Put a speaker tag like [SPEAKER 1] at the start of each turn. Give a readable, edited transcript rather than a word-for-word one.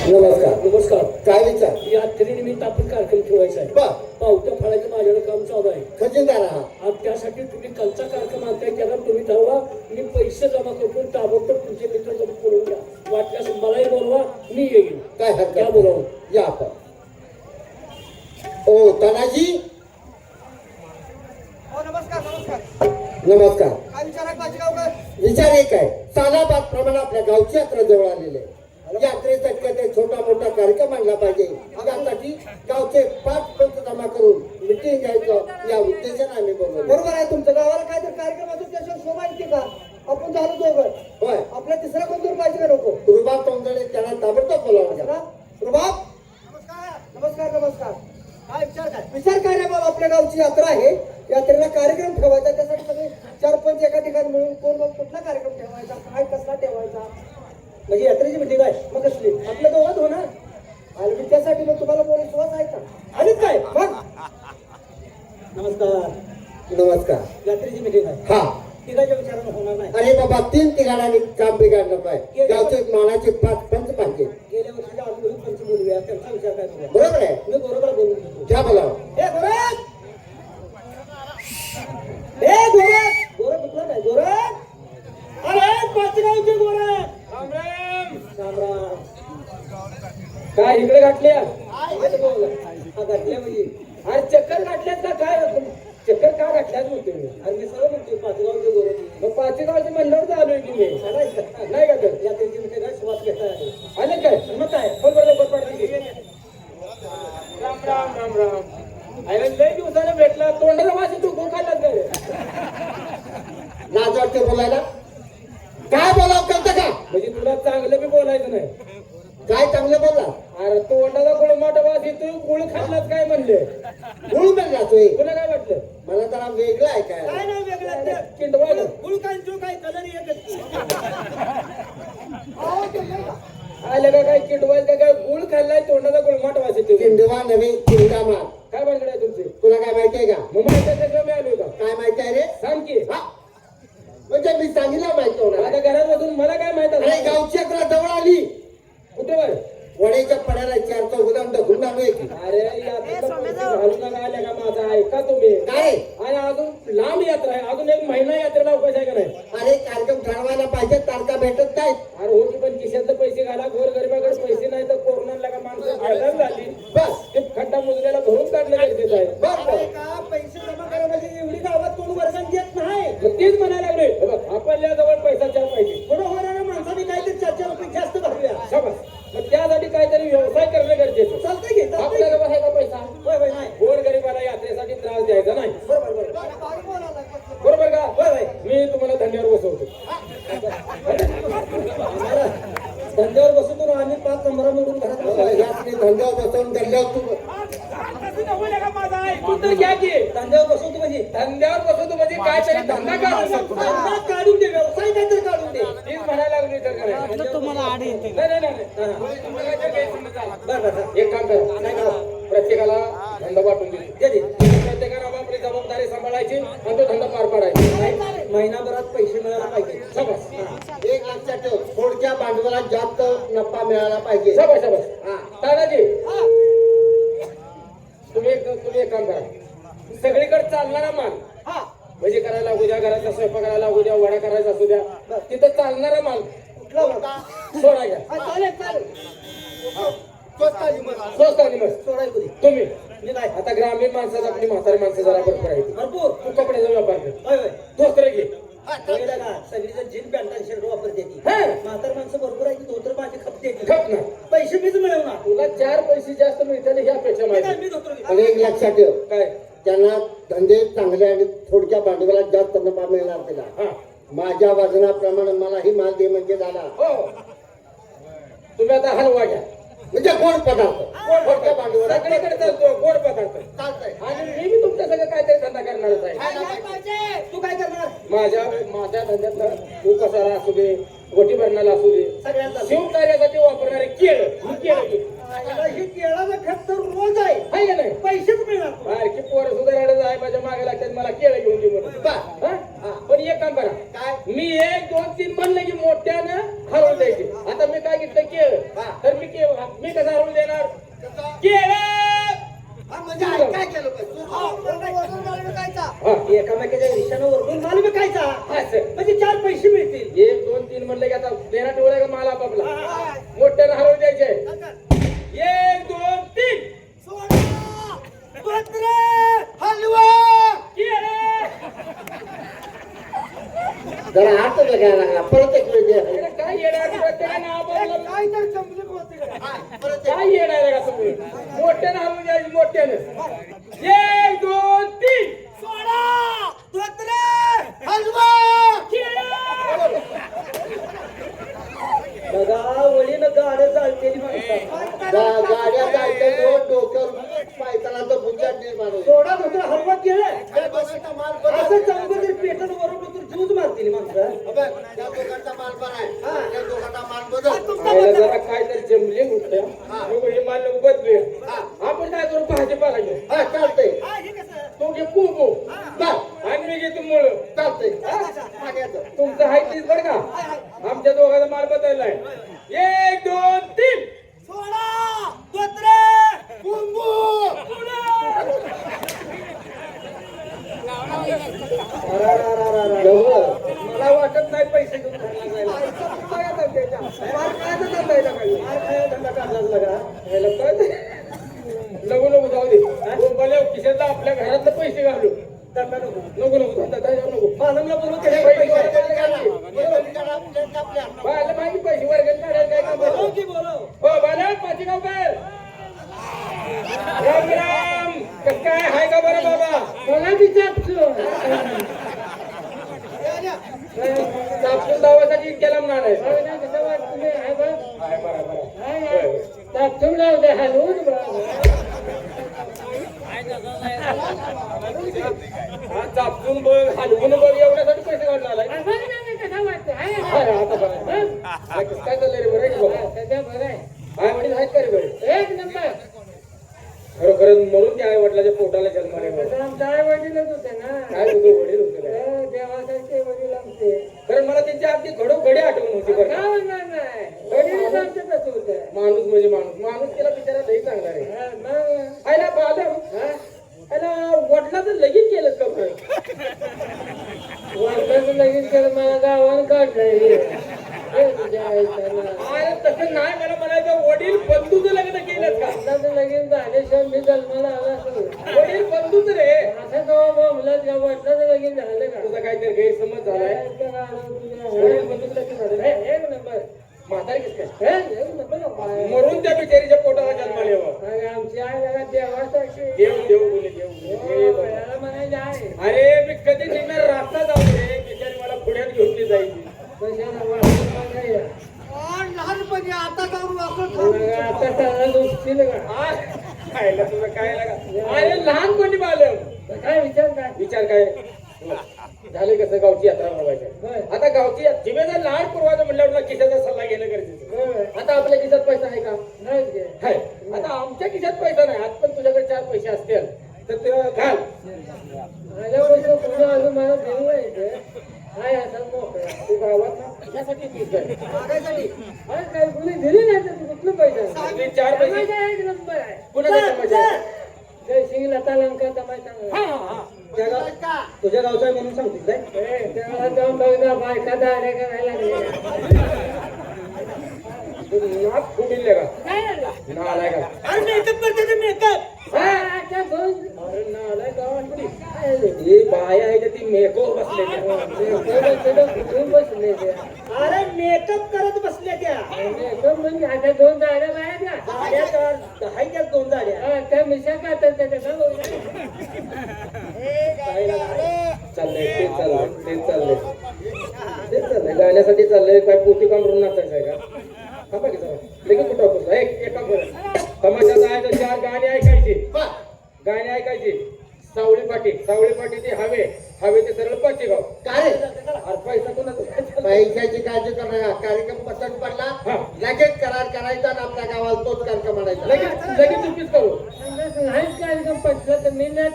[SPEAKER 1] नमस्कार.
[SPEAKER 2] नमस्कार.
[SPEAKER 1] काय विचार?
[SPEAKER 2] यात्रेनिमित्त आपण कार्यक्रम ठेवायचा आहे.
[SPEAKER 1] बर.
[SPEAKER 2] पावत्या फाडायचं माझ्याकडे काम चालू आहे.
[SPEAKER 1] खजिनदार आहात.
[SPEAKER 2] आणि त्यासाठी तुम्ही कालचा कार्यक्रम आणताय त्याला तुम्ही ठरवा. मी पैसे जमा करतो ताबडतोब तुमचे मित्र जमा करून घ्या. वाटल्यास मलाही बोलवा, मी येईन.
[SPEAKER 1] काय हरकत
[SPEAKER 2] क्या
[SPEAKER 1] नाही.
[SPEAKER 2] बोलावं?
[SPEAKER 1] या आपण. ओ तानाजी,
[SPEAKER 3] नमस्कार नमस्कार.
[SPEAKER 1] नमस्कार.
[SPEAKER 3] काय विचारा पाचगावकर?
[SPEAKER 1] विचार एक आहे. सालाबाद प्रमाणे आपल्या गावची यात्रा जवळ आलेली आहे. यात्रेसाठी काही छोटा मोठा कार्यक्रम आणला पाहिजे. त्यासाठी गावचे 5 पंच जमा करून मिटिंग घ्यायचं या उद्देशाने आम्ही बोलवलं.
[SPEAKER 3] बरोबर आहे तुमचं. गावाला काय तर कार्यक्रम असतो त्याच्यावर शोभा येते का? आपण झालो दोघं.
[SPEAKER 1] होय.
[SPEAKER 3] आपला तिसरा कोणतरी पाहिजे का नको?
[SPEAKER 1] रुबाब तोंडले त्यांना ताबडतोब बोलावून घ्या.
[SPEAKER 3] रुबाब. नमस्कार नमस्कार. काय विचार काय? विचार काय नाही बाबा, आपल्या गावची यात्रा आहे. यात्रेला कार्यक्रम ठेवायचा. त्यासाठी सगळे 4 पंच एका ठिकाणी मिळून कोण मग कुठला कार्यक्रम ठेवायचा, काय कसला ठेवायचा, म्हणजे यात्रेची मिटिंग आहे. मग कसली? आपल्या दोघात होणार. आणि मी त्यासाठी मग तुम्हाला बोलायचं वाच आहे का? आणि काय मग? नमस्कार.
[SPEAKER 1] नमस्कार.
[SPEAKER 3] यात्रेची मिटिंग आहे.
[SPEAKER 1] हा.
[SPEAKER 3] तिघाच्या विचारानं होणार नाही.
[SPEAKER 1] अरे बाबा, 3 ठिकाणांनी काम बिघाडलं पाहिजे. गावचे मानाचे 5 पंच पाहिजे.
[SPEAKER 3] गेल्या वर्षीच्या अनुभवी पंच बोलूया, त्यांचा विचार काय तुम्हाला?
[SPEAKER 1] बरोबर आहे.
[SPEAKER 3] मी बरोबर बोलून घेतो.
[SPEAKER 1] घ्या बोलावं.
[SPEAKER 3] हे गोरख! हे गोरख! गोरख कुठला नाही? गोरख! अरे पाचगावचे गोरख! राम राम! राम राम!
[SPEAKER 2] काय इकडे गाठल्या?
[SPEAKER 3] इकडे बोल. हा घातल्या म्हणजे
[SPEAKER 2] अरे चक्कर गाठल्यात का काय? चक्कर का गाठल्यात म्हणते मी.
[SPEAKER 3] आणि मी सरळ म्हणतो पाचगावचे गोरख.
[SPEAKER 2] मग पाचेगावच्या म्हणल्यावर आलोय की मी. नाही का तर?
[SPEAKER 3] यात्रेची मिटिंग आहे, श्वास घेता आले.
[SPEAKER 2] आले काय?
[SPEAKER 3] मग काय?
[SPEAKER 2] फोन बरोबर पडली. राम राम राम राम. अरे लय दिवसाने भेटला, तोंडाला वास तू खाल्लाच काय?
[SPEAKER 1] लाज वाटते बोलायला. काय बोलावं कळतं का?
[SPEAKER 2] म्हणजे तुला चांगलं बी बोलायचं नाही.
[SPEAKER 1] काय चांगलं बोलला?
[SPEAKER 2] अरे तोंडाला गुळ मोठा वास येतोय, गुळ खाल्लाच काय म्हणले?
[SPEAKER 1] गुळ म्हणला तोय.
[SPEAKER 2] तुला काय वाटलं?
[SPEAKER 1] मला जरा वेगळं आहे
[SPEAKER 3] काय
[SPEAKER 1] काय.
[SPEAKER 3] नाही वेगळं ते.
[SPEAKER 2] किंडवायला
[SPEAKER 3] गुळकांचो काय कलर एकच.
[SPEAKER 2] आलं का काय किंडवायचं काय? गुळ खाल्लाय, तोंडाला गुळ मोठा वास येतोय.
[SPEAKER 1] किंडवा नव्हे किंडा मार.
[SPEAKER 2] काय भानगड आहे तुमची?
[SPEAKER 1] तुला काय माहिती आहे का?
[SPEAKER 2] मग माहिती आहे मी आलोय का?
[SPEAKER 1] काय माहिती आहे रे?
[SPEAKER 2] सांग की.
[SPEAKER 1] हा? म्हणजे मी सांगितलं माहिती होणार.
[SPEAKER 2] आता घरात बसून मला काय माहित
[SPEAKER 1] अरे
[SPEAKER 2] आहे?
[SPEAKER 1] गावची यात्रा जवळ आली.
[SPEAKER 2] कुठे वर?
[SPEAKER 1] वड्याच्या पड्याला 4 चौघदाम ढकलून आणूया की.
[SPEAKER 2] अरे यात्रेला पैसे घालून नका आल्या का माझा? ऐका तुम्ही.
[SPEAKER 1] काय?
[SPEAKER 2] आणि अजून लांब यात्रा आहे, अजून 1 महिना यात्रेला अवकाश आहे का नाही?
[SPEAKER 1] अरे कार्यक्रम ठरवायला पाहिजे, तारखा भेटत नाहीत.
[SPEAKER 2] अरे हो की, पण खिशात पैसे घाला. गोरगरिबाकडे पैसे नाही तर कोरोनाला का माणसं हैराण झाली.
[SPEAKER 1] बस.
[SPEAKER 2] ते खड्डा मुजल्याला भरून काढलं गरजेचं आहे.
[SPEAKER 1] बस
[SPEAKER 3] अरे का पैसे जमा करा म्हणजे एवढी गावात कोण वर्षात घेत नाही.
[SPEAKER 2] मग तेच म्हणायला लागले. हे बघ, आपल्या जवळ पैसा चार पाहिजे.
[SPEAKER 3] थोडं होणाऱ्या माणसाने काहीतरी 4 रुपये जास्त भरूया.
[SPEAKER 2] शाबास. मग त्यासाठी काहीतरी व्यवसाय करणं गरजेचं.
[SPEAKER 3] चालतंय की चालतंय
[SPEAKER 2] आपल्या
[SPEAKER 3] की.
[SPEAKER 2] जवळ आहे का पैसा?
[SPEAKER 3] होय होय नाही.
[SPEAKER 2] गोरगरिबाला यात्रेसाठी त्रास द्यायचा नाही.
[SPEAKER 3] बरोबर बरोबर.
[SPEAKER 2] बरोबर का?
[SPEAKER 3] होय होय.
[SPEAKER 2] मी तुम्हाला धंद्यावर बसवतो.
[SPEAKER 3] धंद्यावर बसून आम्ही 5 कमरा मोडून घरात बसलो.
[SPEAKER 1] यातले धंद्यावर बसवून धंद्यावर तू
[SPEAKER 2] तू तर घ्या की.
[SPEAKER 3] धंद्यावर बसवतो म्हणजे
[SPEAKER 2] धंद्यावर बसवतो म्हणजे काय तरी धंदा काढून
[SPEAKER 3] धंदा काढून दे, व्यवसाय काहीतरी काढून दे.
[SPEAKER 2] तीच म्हणायला लागली तर काय?
[SPEAKER 3] तुम्हाला आड येते.
[SPEAKER 2] नाही नाही नाही. तुम्हाला काय गैरसमज झाला.
[SPEAKER 3] बरं बरं.
[SPEAKER 2] एक काम करा.
[SPEAKER 3] काय करा?
[SPEAKER 2] प्रत्येकाला धंदा वाटून दिली.
[SPEAKER 3] दे दे.
[SPEAKER 2] प्रत्येकानं आपापली जबाबदारी सांभाळायची आणि तो धंदा पार पाडायचा.
[SPEAKER 3] महिनाभरात पैसे मिळायला पाहिजे.
[SPEAKER 2] शाबास.
[SPEAKER 1] एक लक्षात ठेव, थोडक्या भांडवलात जास्त नफा मिळाला पाहिजे.
[SPEAKER 2] शाबास शाबास.
[SPEAKER 1] हा.
[SPEAKER 2] तानाजी, तुम्ही एक काम करा. सगळीकडे चालणारा माल
[SPEAKER 3] हा.
[SPEAKER 2] भजी करायला लागू द्या, घरातला स्वयंपाक करायला लागू द्या, वड्या करायचा असू द्या, तिथं चालणारा माल
[SPEAKER 3] कुठला बघा?
[SPEAKER 2] सोडा घ्या.
[SPEAKER 3] हा, चालेल चालेल.
[SPEAKER 1] स्वस्त आणि मस्त.
[SPEAKER 2] स्वस्त आणि मस्त.
[SPEAKER 3] सोडाय कुठे?
[SPEAKER 2] तुम्ही
[SPEAKER 3] मी काय?
[SPEAKER 2] आता ग्रामीण माणसाचं, आपली म्हातारी माणसं जरा भरपूर आहे.
[SPEAKER 3] भरपूर.
[SPEAKER 2] तू कपड्याचा व्यापार कर.
[SPEAKER 3] होय होय.
[SPEAKER 2] धोतर घे.
[SPEAKER 3] कळलं का? सगळीजण जीन पॅन्ट आणि शर्ट वापरते ती.
[SPEAKER 2] हा.
[SPEAKER 3] म्हातार माणसं भरपूर आहे की धोतर माझी खपते ती.
[SPEAKER 2] खप ना.
[SPEAKER 3] पैसे मीच मिळवणार.
[SPEAKER 2] तुला 4 पैसे जास्त मिळतील ही अपेक्षा
[SPEAKER 3] मी काय,
[SPEAKER 2] माझी.
[SPEAKER 3] मी धोतर घेतो.
[SPEAKER 1] आणि एक लक्षात ठेव,
[SPEAKER 2] काय?
[SPEAKER 1] त्यांना धंदे चांगले आणि थोडक्या भांडवलात जास्त नफा मिळणार त्याला.
[SPEAKER 2] हा.
[SPEAKER 1] माझ्या वजनाप्रमाणे मलाही माल दे म्हणजे झाला.
[SPEAKER 2] हो. तुम्ही आता हलवा घ्या.
[SPEAKER 1] म्हणजे गोड पदार्थ. थोडक्या भांडवलात
[SPEAKER 2] सगळीकडे चालतो गोड पदार्थ.
[SPEAKER 1] चालतंय.
[SPEAKER 2] आणि मी बी तुमच्या सगळं काहीतरी धंदा करणारच आहे.
[SPEAKER 3] काय नाही पाहिजे. तू काय करणार?
[SPEAKER 2] माझ्या धंद्यात उपासाला असू दे, गोटी भरणाला असू दे,
[SPEAKER 3] सगळ्यांचा
[SPEAKER 2] शिवकार्यासाठी वापरणारे केळ, मी केळं घेतो.
[SPEAKER 3] ही केळाचं खत तर रोज आहे.
[SPEAKER 2] आहे का नाही?
[SPEAKER 3] पैसेच मिळणार.
[SPEAKER 2] बारकी पोरं सुद्धा रडत आहे, माझ्या मागे लागतात, मला केळं घेऊन दे म्हणून.
[SPEAKER 1] बरं.
[SPEAKER 2] हा? पण एक काम करा.
[SPEAKER 1] काय?
[SPEAKER 2] मी 1 2 3 म्हणलं की मोठ्यानं हलवून द्यायचे. आता मी काय घेतलं केळ,
[SPEAKER 1] हा.
[SPEAKER 2] तर मी केळ
[SPEAKER 4] मी कसा हरवून देणार केलं
[SPEAKER 1] हा, म्हणजे आई काय केलं पाहिजे
[SPEAKER 3] वरून माल विकायचा
[SPEAKER 4] हा.
[SPEAKER 3] एकामेकाच्या विषयानं वरून माल विकायचा
[SPEAKER 4] हा, सर.
[SPEAKER 3] म्हणजे 4 पैसे मिळतील
[SPEAKER 4] 1 2 3 म्हणलं की आता देणार डोळ्या का मला आपापला मोठ्यानं हरवून द्यायचे 1 2 3
[SPEAKER 3] हलवा
[SPEAKER 1] जरा हात बघायला लागला परत एक वेळ द्या.
[SPEAKER 4] काय येणार प्रत्येकाने आपापला
[SPEAKER 3] काय तर चमचमीत होते का?
[SPEAKER 1] हा, परत एक.
[SPEAKER 4] काय येणार आहे का तुम्ही मोठ्यानं हरवून द्यायची मोठ्यानं 1 2 3
[SPEAKER 3] सोडा धोत्रे हलवा बघा वळीनं गाड्या चालतेली माणसं
[SPEAKER 1] गाड्या जायच्या डोक्यावर पायताना तर बुचाट नाही मारू
[SPEAKER 3] सोडा धोत्रे हलवा केलं
[SPEAKER 1] त्या दोघांचा माल बरा
[SPEAKER 3] असं चांगलं जर पेटन वरून तर जीवच मारतील माणसं
[SPEAKER 1] बघ, त्या दोघांचा माल बरा आहे त्या दोघांचा माल बदल
[SPEAKER 4] आईला जरा काय तर जमले मोठ्या नको हे माल नको बदलूया
[SPEAKER 1] हा.
[SPEAKER 4] आपण काय करू भाजीपाला घेऊ
[SPEAKER 1] हा चालतंय
[SPEAKER 4] तो घे कुबू
[SPEAKER 1] बर
[SPEAKER 4] आणि मी घेतो मुळ
[SPEAKER 1] चालतंय माग्याचं.
[SPEAKER 4] तुमचं हाय तीच बरं का आमच्या दोघांचा माल बदललाय 1 2 3
[SPEAKER 3] सोडा धोत्रे
[SPEAKER 4] मला वाटत नाही पैसे घेऊन घरला जायला. ह्याला काय ते? नको नको जाऊ दे बोंबाल्या खिशातला आपल्या घरातले पैसे घालू नको नको धंदा नको
[SPEAKER 3] मालमला बोलून
[SPEAKER 4] पैसे
[SPEAKER 3] पैसे
[SPEAKER 4] वर्गणी काढायची.
[SPEAKER 1] वर्गणी काढा, प्लेट आपल्या.
[SPEAKER 4] बाळाला माहिती पैसे वर्गणी काढायला काय काम आहे?
[SPEAKER 3] की बोलव
[SPEAKER 4] हो बाला पाचीगावकर राम राम कसं काय हाय का बरं बाबा मला चापसून दावासाठी केला म्हणणार आहे चापसून बघ हलवून बघ एवढ्यासाठी पैसे काढला आलाय आता बरं काय चाललंय रे बरं आहे की बाबा आई वडील आहेत का रे बरे एक नंबर खरोखर मरून त्या आई वडिलाच्या पोटाला जन्माला आमच्या आई वडीलच होते ना काय तुझं वडील होते काय देवासारखे वडील आमचे कारण मला त्यांच्या अगदी घडोघडी आठवण होती बरं माणूस म्हणजे माणूस केला बिचारा लई चांगला रे आयला बालम आयला वडिलाचं लगीन केलं का बरं वडिलाचं लगीन केलं मला गावानं काढलंय तसं नाही मला म्हणायचं वडील बंधूचं लग्न केलं का लगीन झाल्याशिवाय मी जन्माला आला वडील बंधूच रे असं जेव्हा मुलात जेव्हा वडिलाचं लगीन झालं का तुझा काहीतरी गैरसमज झालाय वडील बंधूच लगीन झालं एक नंबर म्हातारी कसं काय मरून त्या बिचारीच्या पोटाला जन्माला यावं आमची आई जरा देवासारखी देव बोले देव अरे मी कधी निघणार रास्ता जाऊ रे बिचारी मला पुण्यात घेऊन जायची
[SPEAKER 3] लहानपणी आता जाऊन असं
[SPEAKER 4] खायला तुला काय लागा अरे लहानपणी बालक काय विचार काय झाले कसं गावची यात्रा बनवायची आता गावची जिम्मेदार लहान पुरवायचं म्हटल्यावर तुला खिशाचा सल्ला घेणं गरजेचं आता आपल्या खिशात पैसा आहे का नाही आता आमच्या खिशात पैसा नाही आज पण तुझ्याकडे 4 पैसे असतील तर ते घाल माझ्या पैसे पुन्हा अजून मला दिलं नाही काय असं मोकळं तू गावात कशासाठी पीक आहे काय कुणी दिली नाही तर कुठलं पैसे 4 पैसे एक नंबर आहे कुणाचा तमाशा जय सिंग लता लंका तमाशा
[SPEAKER 3] तुझ्या गावचा आहे म्हणून सांगतील
[SPEAKER 4] त्याला जाऊन बघा बायका दाड्या करायला नाक फुटील का नालाय का
[SPEAKER 3] अरे मेकअप करते ते मेकअप
[SPEAKER 4] ही बाय आहे का ती मेकअप बसले बसले
[SPEAKER 3] अरे मेकअप करत बसल्या त्या
[SPEAKER 4] मेकअप म्हणजे आता 2 दाड्या बाया
[SPEAKER 3] त्या 2 जाड्या
[SPEAKER 4] त्या मिशा का चाललंय तेच चाललंय गाण्यासाठी चाललंय काय पोटी काढून नाचायचं का थांबा की जरा लगेच कुठं बसला एक काम करा तमाशा जायचं 4 गाणी ऐकायची गाणी ऐकायची सावळी पाटी ते हवे ते सरळ पाचेगाव
[SPEAKER 1] काय
[SPEAKER 4] अरे पैसा कोणाचा
[SPEAKER 1] पैशाची काळजी करू नका कार्यक्रम पसंत पडला लगेच करार करायचा आणि आपल्या गावाला तोच कार्यक्रम आणायचा
[SPEAKER 4] लगेच लगेच चुकीच करू कार्यक्रम पटलं तर मी नाही